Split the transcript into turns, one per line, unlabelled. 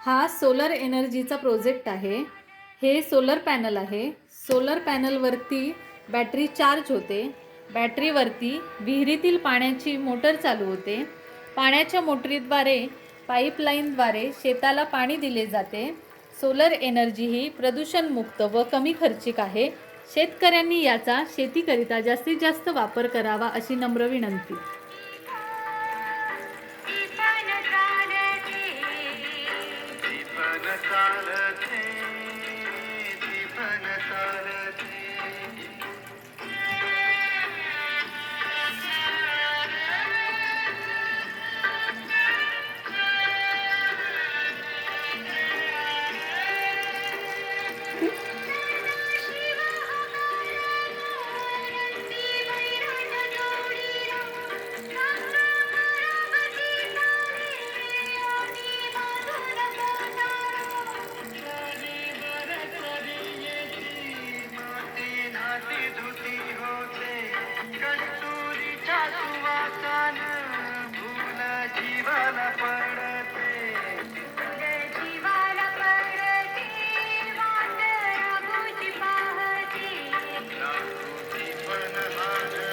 हा solar एनर्जीचा project आहे। हे सोलर पॅनल आहे। सोलर पॅनलवरती बॅटरी चार्ज होते। बॅटरीवरती विहिरीतील पाण्याची मोटर चालू होते। पाण्याच्या मोटरीद्वारे पाईपलाईनद्वारे शेताला पाणी दिले जाते। सोलर एनर्जी ही प्रदूषणमुक्त व कमी खर्चिक आहे। शेतकऱ्यांनी याचा शेतीकरिता जास्तीत जास्त वापर करावा अशी नम्र विनंती।
कस्तुरीच्या सुवासानं